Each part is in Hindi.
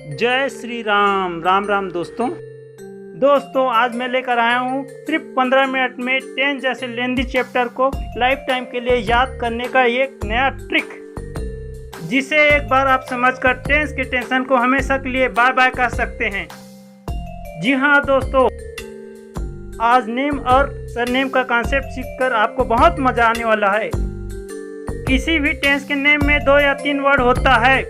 जय श्री राम। राम राम दोस्तों आज मैं लेकर आया हूँ सिर्फ 15 मिनट में टेंस जैसे लेंदी चैप्टर को लाइफ टाइम के लिए याद करने का एक नया ट्रिक, जिसे एक बार आप समझकर टेंस के टेंशन को हमेशा के लिए बाय बाय कर सकते हैं। जी हाँ दोस्तों, आज नेम और सरनेम का कॉन्सेप्ट सीखकर आपको बहुत मजा आने वाला है। किसी भी टेंस के नेम में 2 या 3 वर्ड होता है।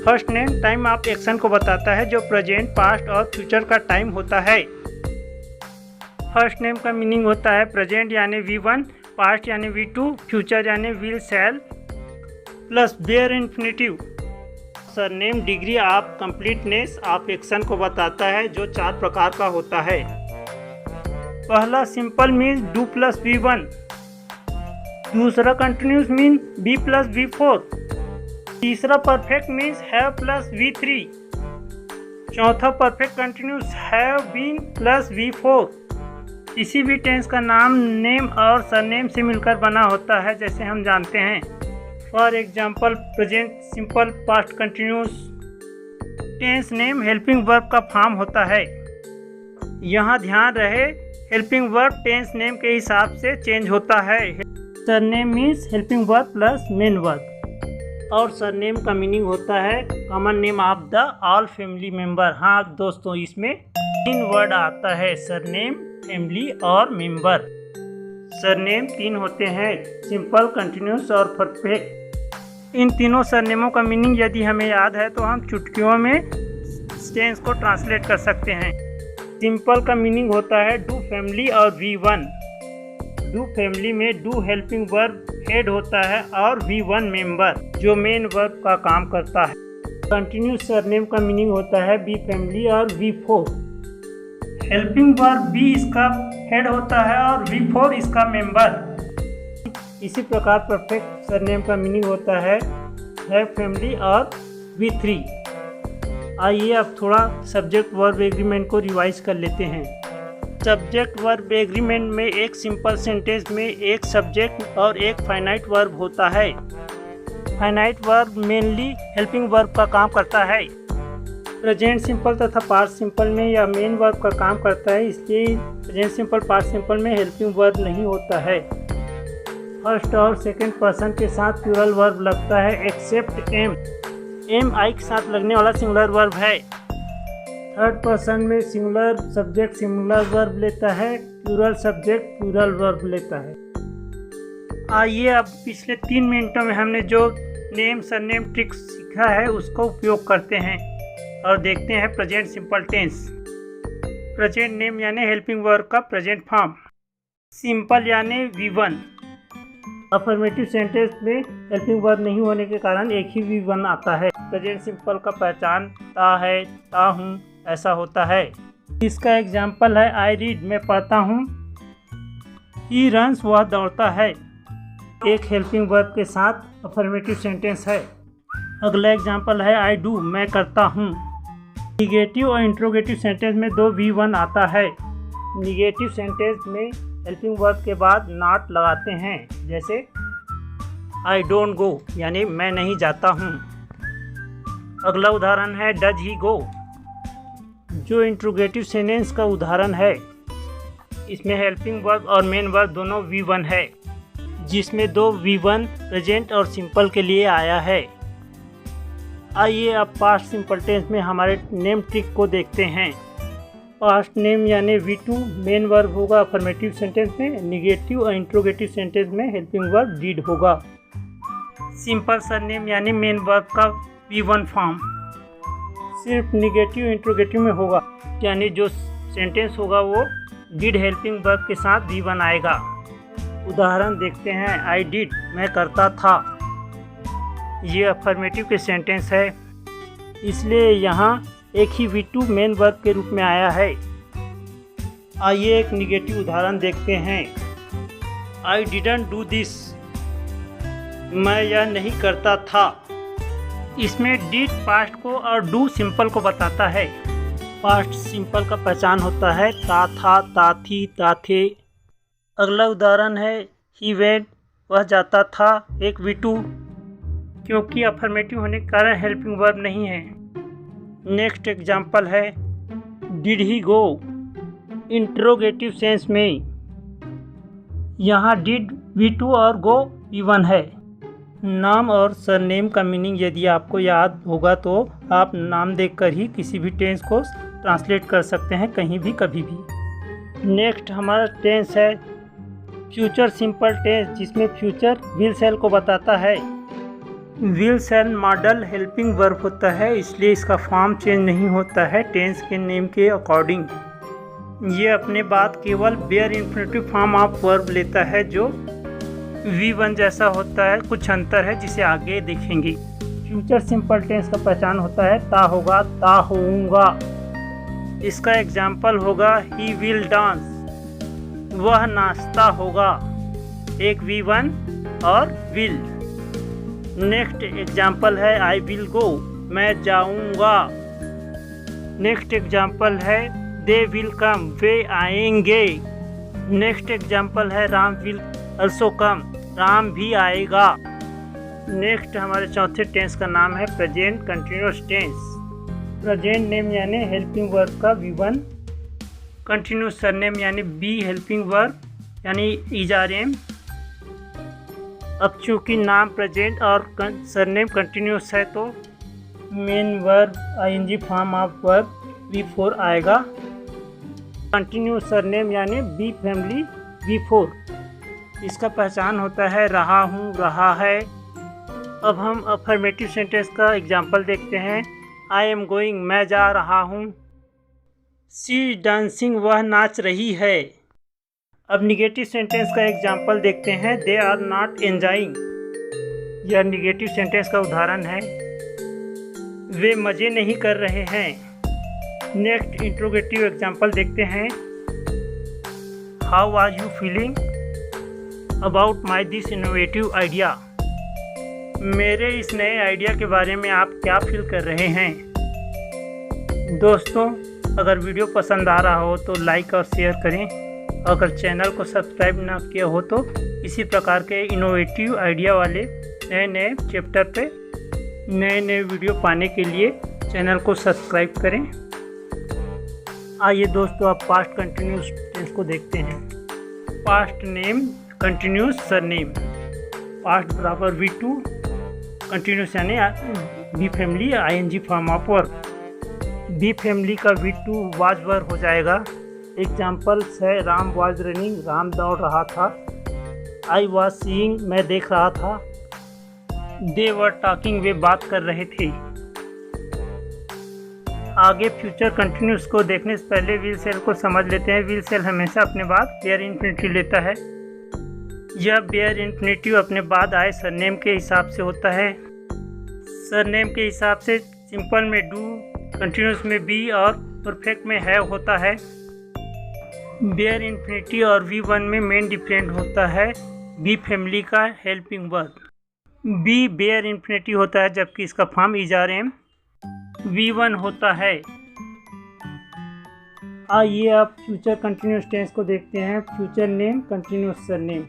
First name time of action को बताता है, जो प्रेजेंट, पास्ट और फ्यूचर का टाइम होता है। फर्स्ट नेम का मीनिंग होता है प्रेजेंट यानी V1, पास्ट यानी V2, फ्यूचर यानी will, shall plus bare infinitive. Surname degree of completeness of action को बताता है, जो 4 प्रकार का होता है। पहला simple means do plus V1, दूसरा continuous mean B plus V4, तीसरा perfect means have plus V3, चौथा perfect continuous have been plus V4। किसी भी टेंस का नाम नेम और सरनेम से मिलकर बना होता है, जैसे हम जानते हैं। For example present simple past continuous tense name helping verb का फॉर्म होता है। यहाँ ध्यान रहे, हेल्पिंग वर्ब टेंस नेम के हिसाब से चेंज होता है। Surname means helping verb plus main verb, और सरनेम का मीनिंग होता है common name of the all family member. हाँ दोस्तों, इसमें 3 वर्ड आता है, सरनेम, फैमिली और मेंबर। सरनेम 3 होते हैं, सिंपल, कंटिन्यूस और परफेक्ट। इन तीनों सरनेमों का मीनिंग यदि हमें याद है तो हम चुटकियों में टेंस को ट्रांसलेट कर सकते हैं। सिंपल का मीनिंग होता है डू फैमिली और V1। डू फैमिली में डू हेल्पिंग वर्ब हेड होता है और V1 मेंबर, जो मेन वर्ब का काम करता है। कंटिन्यूस सरनेम का मीनिंग होता है बी फैमिली और V4। हेल्पिंग वर्ब बी इसका हेड होता है और V4 इसका मेंबर। इसी प्रकार परफेक्ट सरनेम का मीनिंग होता है फैमिली और V3। आइए अब थोड़ा सब्जेक्ट वर्ब एग्रीमेंट को रिवाइज कर लेते हैं। सब्जेक्ट वर्ब एग्रीमेंट में एक सिंपल सेंटेंस में एक सब्जेक्ट और एक फाइनाइट वर्ब होता है। Finite verb mainly helping verb का काम करता है। प्रेजेंट सिंपल तथा पास्ट सिंपल में यह मेन वर्ब का काम करता है, इसलिए प्रेजेंट सिंपल पास्ट सिंपल में हेल्पिंग वर्ब नहीं होता है। फर्स्ट और सेकंड पर्सन के साथ प्लूरल वर्ब लगता है, एक्सेप्ट एम। एम आई के साथ लगने वाला सिंगुलर वर्ब है। थर्ड पर्सन में सिंगुलर सब्जेक्ट सिंगुलर वर्ब लेता है, प्लूरल सब्जेक्ट प्लूरल वर्ब लेता है। आइए अब पिछले 3 मिनटों में हमने जो नेम सरनेम ट्रिक सीखा है उसको उपयोग करते हैं और देखते हैं present simple tense. Present name यानी हेल्पिंग वर्ब का प्रेजेंट फॉर्म। सिंपल यानी V1। अफर्मेटिव सेंटेंस में हेल्पिंग वर्ब नहीं होने के कारण एक ही V1 आता है। प्रेजेंट सिंपल का पहचान ता है, ता हूँ ऐसा होता है। इसका एग्जाम्पल है आई रीड, मैं पढ़ता हूँ। ही रन्स, वह दौड़ता है। एक हेल्पिंग वर्ब के साथ अफर्मेटिव सेंटेंस है। अगला एग्जाम्पल है आई डू, मैं करता हूँ। निगेटिव और इंट्रोगेटिव सेंटेंस में 2 V1 आता है। निगेटिव सेंटेंस में हेल्पिंग वर्ब के बाद नॉट लगाते हैं, जैसे आई डोंट गो यानी मैं नहीं जाता हूँ। अगला उदाहरण है डज ही गो, जो इंट्रोगेटिव सेंटेंस का उदाहरण है। इसमें हेल्पिंग वर्ब और मेन वर्ब दोनों V1 है, जिसमें 2 V1 प्रेजेंट और सिंपल के लिए आया है। आइए अब पास्ट सिंपल टेंस में हमारे नेम ट्रिक को देखते हैं। पास्ट नेम यानी V2 मेन वर्ब होगा अफर्मेटिव सेंटेंस में, निगेटिव और इंट्रोगेटिव सेंटेंस में हेल्पिंग वर्ब डिड होगा। सिंपल सरनेम यानी मेन वर्ब का V1 फॉर्म सिर्फ निगेटिव इंट्रोगेटिव में होगा, यानी जो सेंटेंस होगा वो डिड हेल्पिंग वर्ब के साथ V1 आएगा। उदाहरण देखते हैं आई डिड, मैं करता था। ये अफर्मेटिव के सेंटेंस है, इसलिए यहाँ एक ही V2 मेन वर्ब के रूप में आया है। आइए एक निगेटिव उदाहरण देखते हैं। आई डिडंट डू दिस, मैं यह नहीं करता था। इसमें डिड पास्ट को और डू सिंपल को बताता है। पास्ट सिंपल का पहचान होता है ता था, ता थी, ता थे। अगला उदाहरण है ही वेंट, वह जाता था। एक V2 क्योंकि अफर्मेटिव होने के कारण हेल्पिंग वर्ब नहीं है। नेक्स्ट एग्जाम्पल है did he go, interrogative sense में। यहाँ डिड V2 और गो V1 है। नाम और सरनेम का मीनिंग यदि आपको याद होगा तो आप नाम देखकर ही किसी भी टेंस को ट्रांसलेट कर सकते हैं कहीं भी कभी भी। नेक्स्ट हमारा टेंस है फ्यूचर सिंपल टेंस, जिसमें फ्यूचर विल सेल को बताता है। Will shall modal helping verb होता है, इसलिए इसका फॉर्म चेंज नहीं होता है टेंस के नेम के अकॉर्डिंग। ये अपने बाद केवल bare infinitive form of verb लेता है जो V1 जैसा होता है, कुछ अंतर है जिसे आगे देखेंगे। फ्यूचर सिंपल टेंस का पहचान होता है ता होगा, ता होऊंगा। इसका एग्जाम्पल होगा ही विल डांस, वह नाचता होगा। एक V1 और विल। नेक्स्ट एग्जाम्पल है आई विल गो, मैं जाऊंगा। नेक्स्ट एग्जाम्पल है दे विल कम, वे आएंगे। नेक्स्ट एग्जाम्पल है Ram will also come, Ram भी आएगा। नेक्स्ट हमारे चौथे टेंस का नाम है present continuous tense. Present name यानी हेल्पिंग वर्ब का V1, कंटिन्यूअस सरनेम यानी B हेल्पिंग वर्ब यानी ERM। अब चूँकि नाम प्रेजेंट और सरनेम कंटिन्यूअस है तो main verb ING form of verb V4 आएगा। कंटिन्यूअस सरनेम यानी B फैमिली V4। इसका पहचान होता है रहा हूँ, रहा है। अब हम अफर्मेटिव सेंटेंस का एग्जाम्पल देखते हैं। आई एम गोइंग, मैं जा रहा हूँ। शी डांसिंग, वह नाच रही है। अब निगेटिव सेंटेंस का एग्जाम्पल देखते हैं। दे आर नॉट एंजॉइंग, यह निगेटिव सेंटेंस का उदाहरण है। वे मज़े नहीं कर रहे हैं। नेक्स्ट इंट्रोगेटिव एग्जाम्पल देखते हैं। How are you feeling about my this innovative idea, मेरे इस नए आइडिया के बारे में आप क्या फील कर रहे हैं। दोस्तों, अगर वीडियो पसंद आ रहा हो तो लाइक और शेयर करें। अगर चैनल को सब्सक्राइब ना किया हो तो इसी प्रकार के इनोवेटिव आइडिया वाले नए नए चैप्टर पे नए नए वीडियो पाने के लिए चैनल को सब्सक्राइब करें। आइए दोस्तों, आप पास्ट कंटिन्यूस टेंस को देखते हैं। Past name continuous surname. Past बराबर V2, कंटिन्यूस यानी B family ING form of verb. B family का V2 वाज वर्ब हो जाएगा। एग्जाम्पल्स है राम वाज रनिंग, राम दौड़ रहा था। आई वाज सीइंग, मैं देख रहा था। दे वर टॉकिंग, वे बात कर रहे थे। आगे फ्यूचर कंटिन्यूस को देखने से पहले विल सेल को समझ लेते हैं। विल सेल हमेशा अपने बाद बेयर इन्फिनेटिव लेता है। यह बेयर इन्फिनेटिव अपने बाद आए सरनेम के हिसाब से होता है। सरनेम के हिसाब से सिंपल में डू, कंटिन्यूस में बी और परफेक्ट में है होता है। बेयर इन्फिनेटिव और V1 में मेन डिफरेंट होता है बी फैमिली का helping verb. Be bare infinitive होता है जबकि इसका फॉर्म ERM V1 होता है। आइए आप फ्यूचर कंटिन्यूस टेंस को देखते हैं। Future name continuous surname.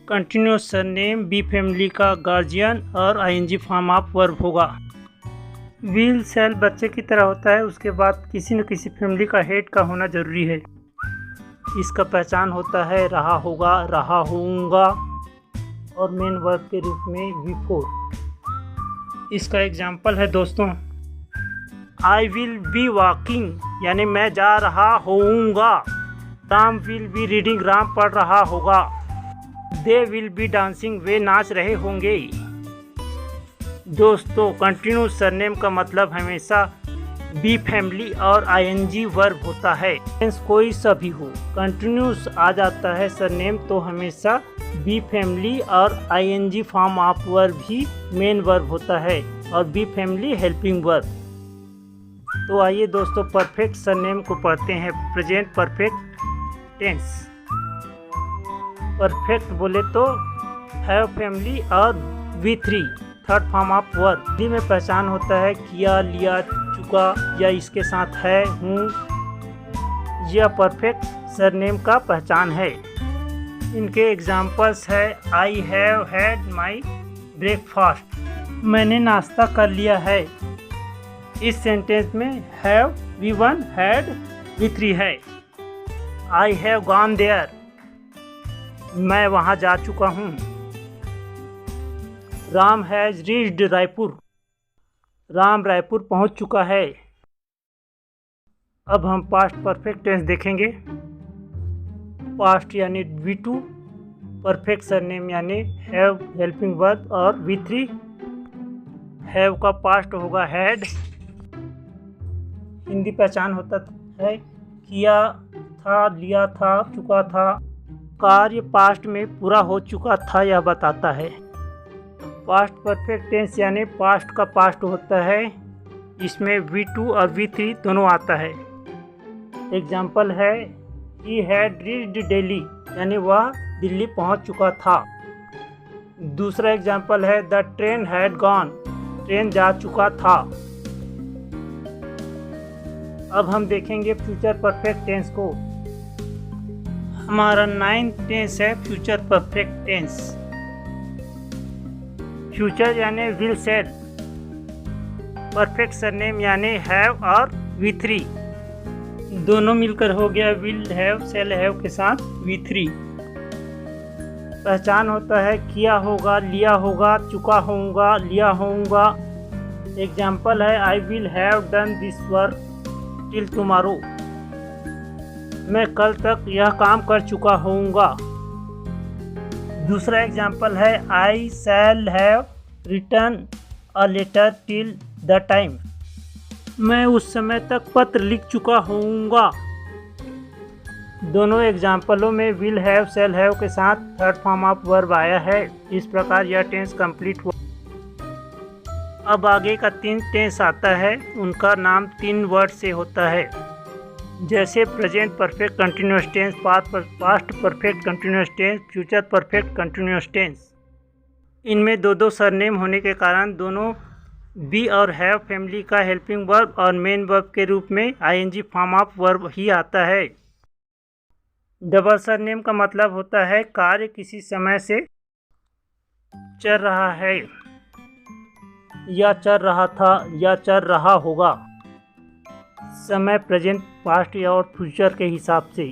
Continuous surname be family का गार्जियन और ING फॉर्म ऑफ वर्ब होगा। विल सेल बच्चे की तरह होता है, उसके बाद किसी न किसी फैमिली का हेड का होना जरूरी है। इसका पहचान होता है रहा होगा, रहा होऊंगा और मेन वर्ब के रूप में V4। इसका एग्जाम्पल है दोस्तों, आई विल बी वॉकिंग यानी मैं जा रहा होऊंगा। Ram will be reading, Ram पढ़ रहा होगा। दे विल बी डांसिंग, वे नाच रहे होंगे। दोस्तों, कंटिन्यूस सरनेम का मतलब हमेशा बी फैमिली और ING वर्ब होता है। कोई सा भी हो, कंटिन्यूस आ जाता है सरनेम तो हमेशा बी फैमिली और ING form of verb he main verb होता है और बी फैमिली हेल्पिंग वर्ब। तो आइए दोस्तों परफेक्ट सरनेम को पढ़ते हैं। Present perfect tense. परफेक्ट बोले तो हैव फैमिली और V3 third form of verb. Hindi में पहचान होता है किया, लिया, चुका या इसके साथ है, हूँ। यह परफेक्ट सरनेम का पहचान है। इनके एग्जाम्पल्स है I have had my breakfast, मैंने नाश्ता कर लिया है। इस सेंटेंस में हैव V1 हैड V3 है। आई हैव गॉन देयर, मैं वहाँ जा चुका हूँ। राम हैज रीच्ड रायपुर, राम रायपुर पहुँच चुका है। अब हम पास्ट परफेक्ट टेंस देखेंगे। पास्ट यानी V2, परफेक्ट सरनेम यानी हैव हेल्पिंग वर्ब और V3। हैव का पास्ट होगा हैड। हिंदी पहचान होता है किया था, लिया था, चुका था। कार्य पास्ट में पूरा हो चुका था यह बताता है। पास्ट परफेक्ट टेंस यानी पास्ट का पास्ट होता है, इसमें V2 और V3 दोनों आता है। एग्जाम्पल है ही हैड रीच्ड दिल्ली, यानी वह दिल्ली पहुंच चुका था। दूसरा एग्जाम्पल है the train had gone, train जा चुका था। अब हम देखेंगे फ्यूचर परफेक्ट टेंस को। हमारा 9th टेंस है फ्यूचर परफेक्ट टेंस। फ्यूचर यानी विल सेल, परफेक्ट सरनेम यानी हैव और V3 दोनों मिलकर हो गया विल हैव सेल हैव के साथ V3। पहचान होता है किया होगा, लिया होगा, चुका होऊंगा, लिया होऊंगा। एग्जाम्पल है I will have done this work till tomorrow, मैं कल तक यह काम कर चुका होऊंगा। दूसरा एग्जाम्पल है I shall have written a letter till the time, मैं उस समय तक पत्र लिख चुका होऊंगा। दोनों एग्जाम्पलों में विल हैव सेल हैव के साथ थर्ड फॉर्म ऑफ वर्ब आया है। इस प्रकार यह टेंस कंप्लीट हुआ। अब आगे का 3 टेंस आता है, उनका नाम 3 वर्ड से होता है, जैसे present perfect continuous tense, past perfect continuous tense, future perfect continuous tense. इनमें 2-2 सरनेम होने के कारण दोनों बी और हैव फैमिली का हेल्पिंग वर्ब और मेन वर्ब के रूप में ING फॉर्म ऑफ वर्ब ही आता है। डबल सरनेम का मतलब होता है कार्य किसी समय से चल रहा है, या चल रहा था, या चल रहा होगा। समय प्रेजेंट, पास्ट या और फ्यूचर के हिसाब से।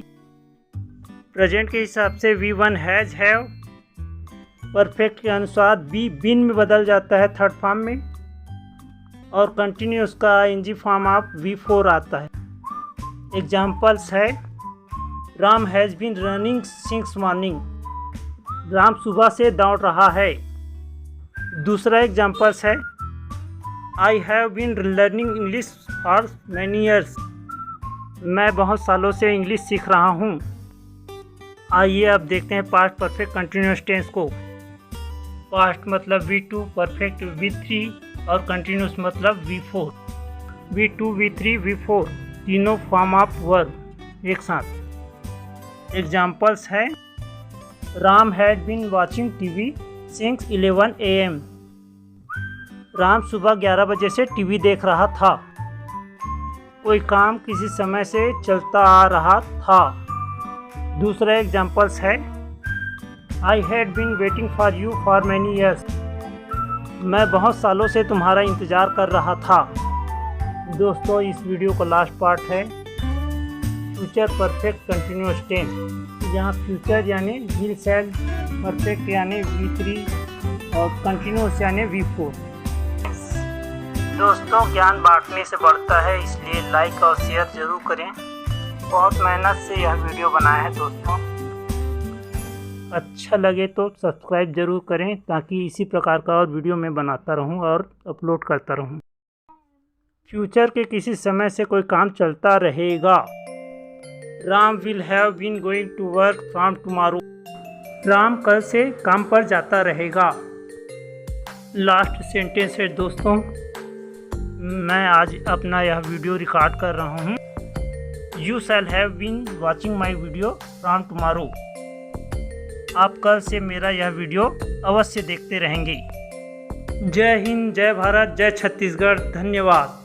प्रेजेंट के हिसाब से V1 हैज हैव, परफेक्ट के अनुसार बी बिन में बदल जाता है थर्ड फॉर्म में, और कंटिन्यूस का ING फॉर्म ऑफ V4 आता है। एग्जाम्पल्स है Ram has been running since morning, Ram सुबह से दौड़ रहा है। दूसरा एग्जाम्पल्स है I have been learning English for many years, मैं बहुत सालों से इंग्लिश सीख रहा हूँ। आइए अब देखते हैं पास्ट परफेक्ट कंटिन्यूअस टेंस को। पास्ट मतलब V2, परफेक्ट V3 और कंटिन्यूस मतलब V4। V2, V3, V4 तीनों फॉर्म ऑफ वर्ब एक साथ। एग्जाम्पल्स है Ram had been watching TV since 11 AM, Ram सुबह 11 बजे से टीवी देख रहा था। कोई काम किसी समय से चलता आ रहा था। दूसरा एग्जाम्पल्स है I had been waiting for you for many years, मैं बहुत सालों से तुम्हारा इंतज़ार कर रहा था। दोस्तों इस वीडियो का लास्ट पार्ट है फ्यूचर परफेक्ट कंटिन्यूअस टेंस, जहाँ फ्यूचर यानी विल सेल, परफेक्ट यानी V3 और कंटिन्यूअस यानी V4। दोस्तों ज्ञान बांटने से बढ़ता है, इसलिए लाइक और शेयर ज़रूर करें। बहुत मेहनत से यह वीडियो बनाया है दोस्तों। अच्छा लगे तो सब्सक्राइब ज़रूर करें, ताकि इसी प्रकार का और वीडियो मैं बनाता रहूं और अपलोड करता रहूं। फ्यूचर के किसी समय से कोई काम चलता रहेगा। Ram will have been going to work from tomorrow, Ram कल से काम पर जाता रहेगा। लास्ट सेंटेंस है दोस्तों, मैं आज अपना यह वीडियो रिकॉर्ड कर रहा हूँ। You shall have been watching my video from tomorrow, आप कल से मेरा यह वीडियो अवश्य देखते रहेंगे। जय हिंद, जय भारत, जय छत्तीसगढ़। धन्यवाद।